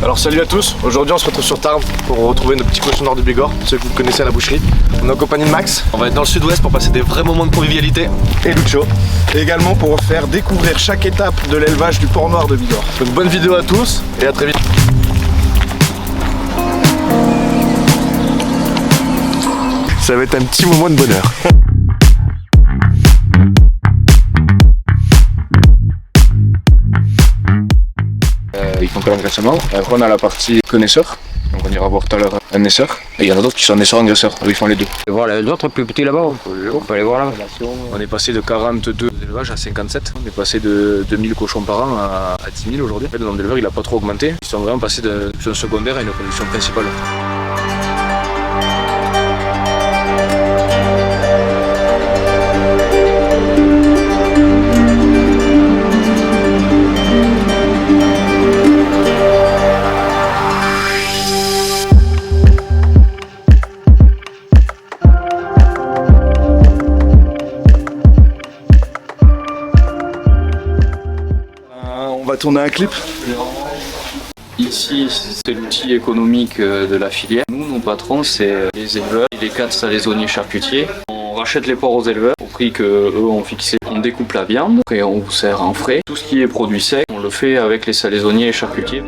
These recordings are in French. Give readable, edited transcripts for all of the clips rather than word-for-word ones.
Alors salut à tous, aujourd'hui on se retrouve sur Tarbes pour retrouver nos petits cochons nord du Bigorre, ceux que vous connaissez à la boucherie. On est en compagnie de Max. On va être dans le sud-ouest pour passer des vrais moments de convivialité. Et Lucho. Et également pour vous faire découvrir chaque étape de l'élevage du porc noir de Bigorre. Donc bonne vidéo à tous et à très vite. Ça va être un petit moment de bonheur. Ils font que l'engraissement. Après on a la partie connaisseur, donc on ira voir tout à l'heure un naisseur. Et il y en a d'autres qui sont naisseurs engraisseurs, ils font les deux. Et voilà les autres plus petits là-bas, on peut aller voir là-bas. On est passé de 42 élevages à 57, on est passé de 2000 cochons par an à 10 000 aujourd'hui. Le nombre d'éleveurs il n'a pas trop augmenté, ils sont vraiment passés d'une production secondaire à une production principale. On va tourner un clip. Ici, c'est l'outil économique de la filière. Nous, nos patrons, c'est les éleveurs, les 4 saisonniers charcutiers. On rachète les porcs aux éleveurs au prix qu'eux ont fixé. On découpe la viande et on vous sert en frais. Tout ce qui est produit sec, on le fait avec les saisonniers et charcutiers.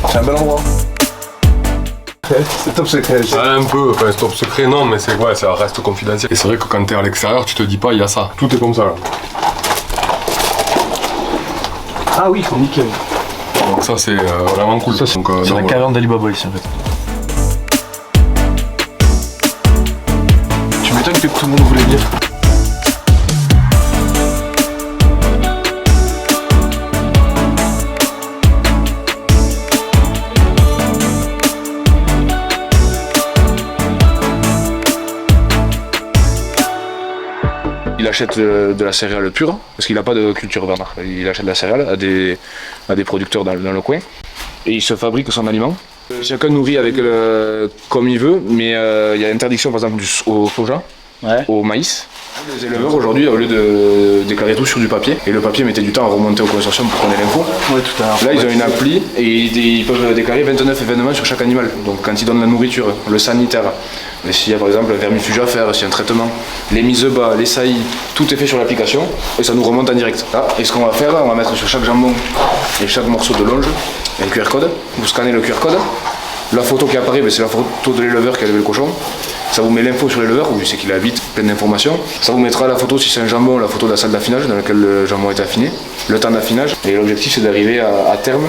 C'est un bel endroit. C'est top secret. Un peu, enfin top secret non, mais c'est ouais, ça reste confidentiel. Et c'est vrai que quand t'es à l'extérieur, tu te dis pas il y a ça. Tout est comme ça là. Ah oui, nickel. Donc ça c'est vraiment cool. Ça, c'est la caverne d'Alibaba ici en fait. Tu m'étonnes que tout le monde voulait venir. Il achète de la céréale pure, parce qu'il n'a pas de culture Bernard. Il achète de la céréale à des producteurs dans le coin, et il se fabrique son aliment. Chacun nourrit avec comme il veut, mais il y a interdiction par exemple au soja, au maïs. Les éleveurs aujourd'hui, au lieu de déclarer tout sur du papier, et le papier mettait du temps à remonter au consortium pour qu'on ait l'info, là ils ont une appli et ils peuvent déclarer 29 événements sur chaque animal. Donc quand ils donnent la nourriture, le sanitaire, s'il y a par exemple un vermifuge à faire, s'il y a un traitement, les mises bas, les saillies, tout est fait sur l'application et ça nous remonte en direct. Là, et ce qu'on va faire, on va mettre sur chaque jambon et chaque morceau de longe un QR code. Vous scannez le QR code, la photo qui apparaît, c'est la photo de l'éleveur qui a levé le cochon. Ça vous met l'info sur l'éleveur, où c'est qu'il habite, plein d'informations. Ça vous mettra la photo, si c'est un jambon, la photo de la salle d'affinage dans laquelle le jambon est affiné, le temps d'affinage. Et l'objectif, c'est d'arriver à terme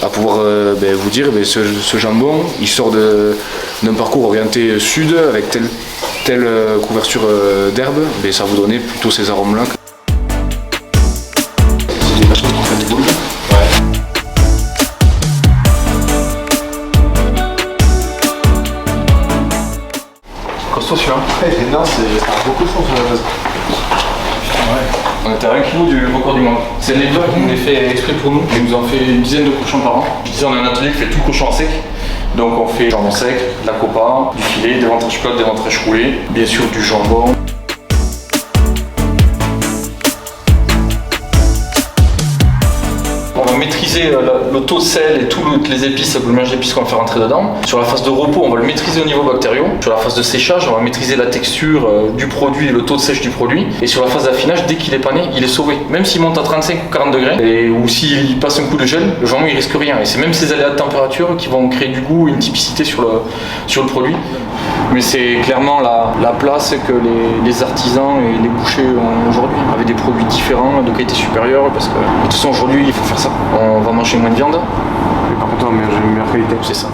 à pouvoir vous dire ce jambon, il sort d'un parcours orienté sud avec telle couverture d'herbe, ça vous donner plutôt ces arômes-là. C'est des personnes qui font du boulot. Non, c'est beaucoup de choses sur la base. On était à 1 kg du record du monde. C'est l'éleveur qui nous les fait exprès pour nous. Il nous en fait une dizaine de cochons par an. Ici, on a un atelier qui fait tout cochon sec. Donc on fait jambon sec, de la copa, du filet, des ventrèches plates, des ventrèches roulées, bien sûr du jambon. On va maîtriser le taux de sel et toutes les épices, le mélange d'épices qu'on va faire rentrer dedans. Sur la phase de repos, on va le maîtriser au niveau bactériaux. Sur la phase de séchage, on va maîtriser la texture du produit et le taux de sèche du produit. Et sur la phase d'affinage, dès qu'il est pané, il est sauvé. Même s'il monte à 35 ou 40 degrés, ou s'il passe un coup de gel, le jambon il risque rien. Et c'est même ces aléas de température qui vont créer du goût, une typicité sur le produit. Mais c'est clairement la place que les artisans et les bouchers ont aujourd'hui, avec des produits différents, de qualité supérieure, parce que de toute façon aujourd'hui il faut faire ça. On va manger moins de viande. Mais par contre, j'ai une meilleure qualité. C'est ça.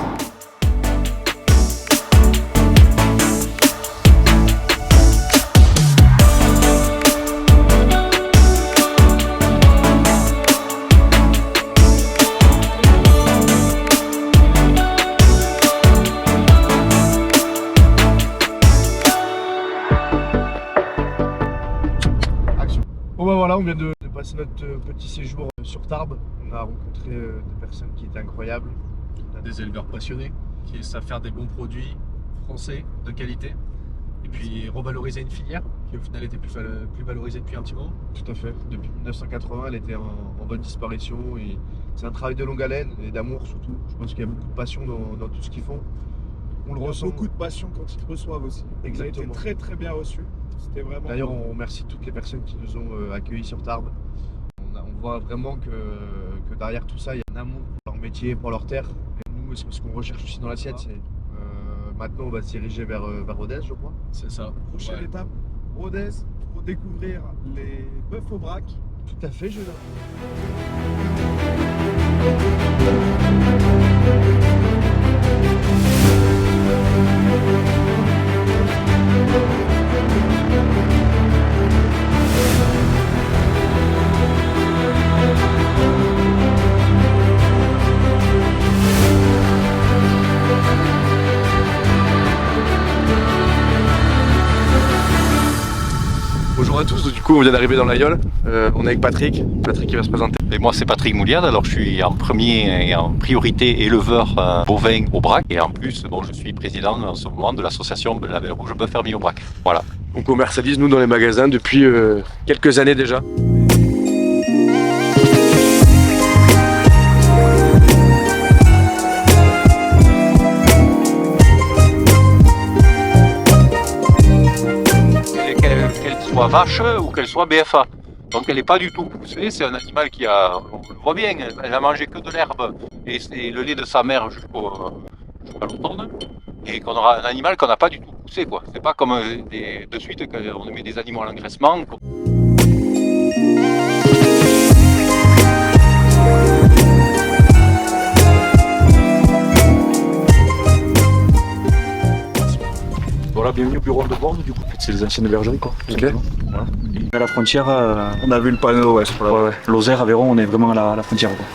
on vient de passer notre petit séjour sur Tarbes. On a rencontré des personnes qui étaient incroyables. On a des éleveurs passionnés qui savent faire des bons produits français de qualité. Et puis revaloriser une filière qui au final était plus valorisée depuis un petit moment. Tout à fait. Depuis 1980, elle était en bonne disparition. Et c'est un travail de longue haleine et d'amour surtout. Je pense qu'il y a beaucoup de passion dans tout ce qu'ils font. On le ressent. Beaucoup de passion quand ils reçoivent aussi. Exactement. Ils ont été très très bien reçus. C'était vraiment. D'ailleurs, on remercie toutes les personnes qui nous ont accueillis sur Tarbes. On voit vraiment que derrière tout ça, il y a un amour pour leur métier, pour leur terre. Et nous, ce qu'on recherche aussi dans l'assiette, c'est maintenant on va se diriger vers Rodez, je crois. C'est ça. Prochaine étape, Rodez, pour découvrir les bœufs au braque. Tout à fait, je l'ai. Bonjour à tous, du coup on vient d'arriver dans l'Aïol, on est avec Patrick qui va se présenter. Et moi c'est Patrick Mouliade, alors je suis en premier et en priorité éleveur bovin au Brac et en plus bon, je suis président en ce moment de l'association Label Rouge Bœuf Fermier au Brac. Voilà. On commercialise nous dans les magasins depuis quelques années déjà. Qu'elle soit vache ou qu'elle soit BFA. Donc elle n'est pas du tout poussée, c'est un animal qui a, on le voit bien, elle a mangé que de l'herbe et c'est le lait de sa mère jusqu'à l'automne. Et qu'on aura un animal qu'on n'a pas du tout poussé quoi. C'est pas comme de suite qu'on met des animaux à l'engraissement. Voilà, bienvenue au bureau de Borne du coup. C'est les anciennes bergeries quoi. Ok. Voilà. Et à la frontière, on a vu le panneau, ouais, sur la... Lozère, Aveyron, on est vraiment à la frontière. Quoi.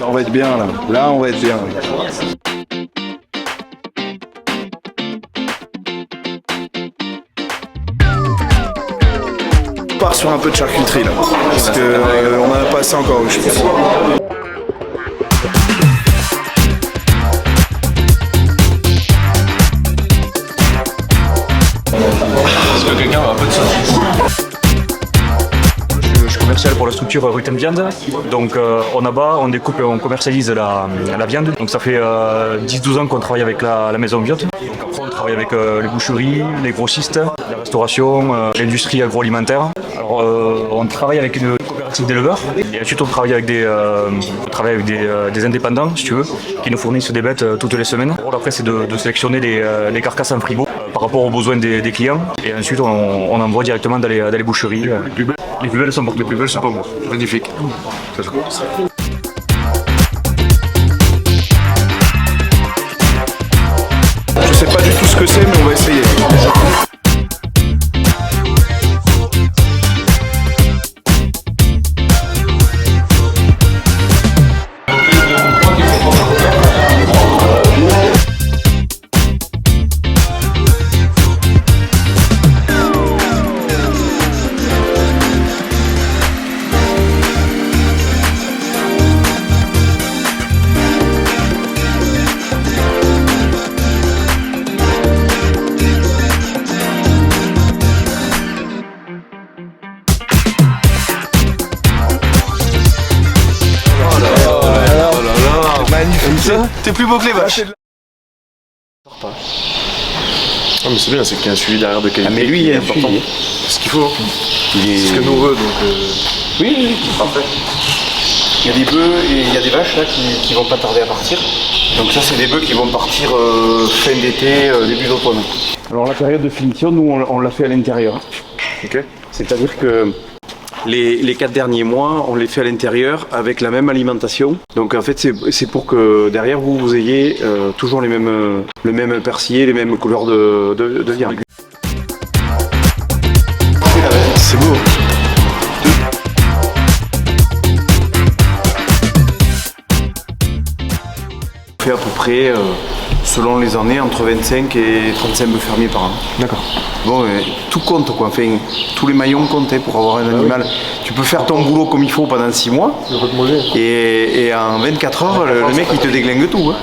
Là, on va être bien là. Là, on va être bien. On part sur un peu de charcuterie là. Parce que on en a pas assez encore, je pense. Est-ce que quelqu'un a un peu de saucisse? Je suis commercial pour la structure Rutem Viande. Donc on abat, on découpe et on commercialise la viande. Donc ça fait 10-12 ans qu'on travaille avec la maison Biot. Donc après on travaille avec les boucheries, les grossistes, la restauration, l'industrie agroalimentaire. Alors on travaille avec une coopérative d'éleveurs. Et ensuite on travaille avec des indépendants, si tu veux, qui nous fournissent des bêtes toutes les semaines. Le rôle après c'est de sélectionner les carcasses en frigo par rapport aux besoins des clients. Et ensuite on envoie directement dans les boucheries. Les plus belles sont pour moi. Magnifique. Je sais pas du tout ce que c'est, mais on va essayer. T'es plus beau que les vaches. Ah mais c'est bien, c'est qu'il y a un suivi derrière de qualité. Ah mais lui il est important. C'est ce qu'il faut. C'est ce que nous on veut donc. Oui, parfait. Il y a des bœufs et il y a des vaches là qui vont pas tarder à partir. Donc ça c'est des bœufs qui vont partir fin d'été, début d'automne. Alors la période de finition, nous on l'a fait à l'intérieur. Ok. C'est-à-dire que les 4 derniers mois, on les fait à l'intérieur avec la même alimentation. Donc en fait, c'est pour que derrière vous ayez toujours le même persillé, les mêmes couleurs de viande. C'est beau. On fait à peu près selon les années, entre 25 et 35 bœufs fermiers par an. D'accord. Bon, tout compte quoi, enfin, tous les maillons comptent pour avoir un animal. Tu peux faire ton boulot comme il faut pendant 6 mois et en 24 heures, le mec il te déglingue tout. Hein.